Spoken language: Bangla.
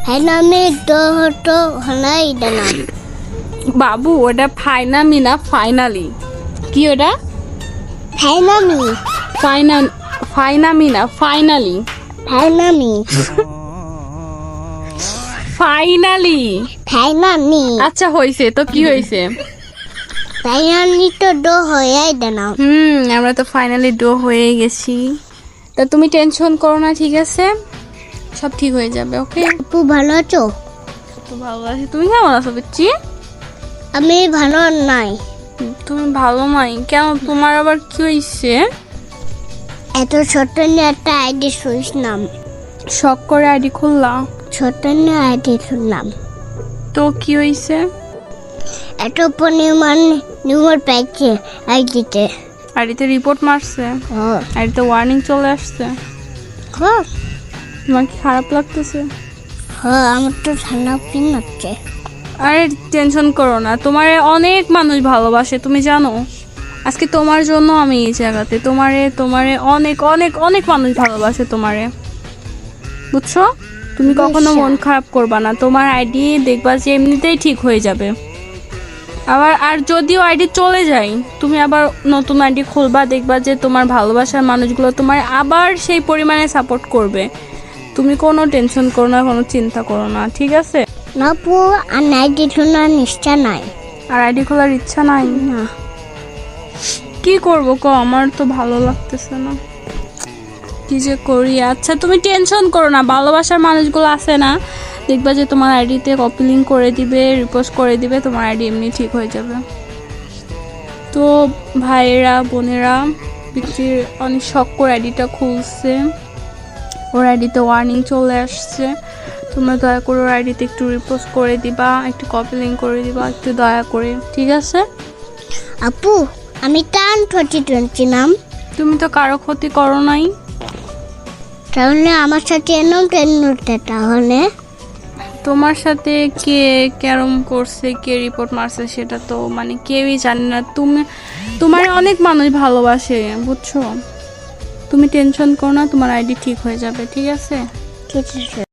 ফাইনামি তো হলাই দানা বাবু ওটা ফাইনামি না ফাইনালি। কি ওটা? ফাইনামি ফাইনামি না ফাইনালি। ফাইনামি ফাইনালি। ফাইনামি আচ্ছা হয়েছে তো, কি হয়েছে? ফাইনালি তো হলাই দানা আমরা তো ফাইনালি ডো হয়ে গেছি। তা তুমি টেনশন করো না, ঠিক আছে? সব ঠিক হয়ে যাবে, ওকে? আপু ভালো আছো? তো ভালো আছি। তুমি কেমন আছো বিচ্ছি? আমি ভালো নাই। তুমি ভালো নাই কেন? তোমার আবার কি হয়েছে? এত ছোট নিয়ে একটা আইডি শুনলাম, শখ করে আইডি খুললাম ছোট নিয়ে আইডি শুনলাম, তো কি হয়েছে? এত পরিমাণ নিউমার পাইছে আইডিতে। আইডিতে রিপোর্ট মারছে, আইডিতে ওয়ার্নিং চলে আসছে। হ্যাঁ তোমার কি খারাপ লাগতেছে? হ্যাঁ আমার তো ঠান্ডা পিন হচ্ছে। আরে টেনশন করো না, তোমার অনেক মানুষ ভালোবাসে, তুমি জানো? আজকে তোমার জন্য আমি এই জায়গাতে। তোমারে অনেক অনেক অনেক মানুষ ভালোবাসে তোমারে, বুঝছো? তুমি কখনো মন খারাপ করবা না। তোমার আইডি দেখবা যে এমনিতেই ঠিক হয়ে যাবে। আর যদিও আইডি চলে যায়, তুমি আবার নতুন আইডি খুলবা, দেখবা যে তোমার ভালোবাসার মানুষগুলো তোমার আবার সেই পরিমাণে সাপোর্ট করবে। তুমি কোনো টেনশন করো না, কোনো চিন্তা করো না, ঠিক আছে? না পু আর আইডি শোনার নিষ্ঠা নাই। আর আইডি খোলার ইচ্ছা নাই? না কি করবো কো, আমার তো ভালো লাগতেছে না, কি যে করি। আচ্ছা তুমি টেনশন করো না, ভালোবাসার মানুষগুলো আছে না, দেখবা যে তোমার আইডিতে কপি লিঙ্ক করে দিবে, রিপোস্ট করে দিবে, তোমার আইডি এমনি ঠিক হয়ে যাবে। তো ভাইয়েরা বোনেরা, পিচির অনেক শখ করে আইডিটা খুলছে, ওর আইডিতে ওয়ার্নিং চলে আসছে। তোমরা দয়া করে ওর আইডিতে একটু রিপোস্ট করে দিবা, একটু কপি লিঙ্ক করে দিবা, একটু দয়া করে, ঠিক আছে? আপু আমি টান 2020 নাম, তুমি তো কারো ক্ষতি করো নাই। তাহলে আমার সাথে এনম ট্রেন তাহলে তোমার সাথে কে কেরম করছে, কে রিপোর্ট মারছে, সেটা তো মানে কেউই জানে না। তোমার অনেক মানুষ ভালোবাসে, বুঝছো? তুমি টেনশন করো না, তোমার আইডি ঠিক হয়ে যাবে, ঠিক আছে? ঠিক আছে।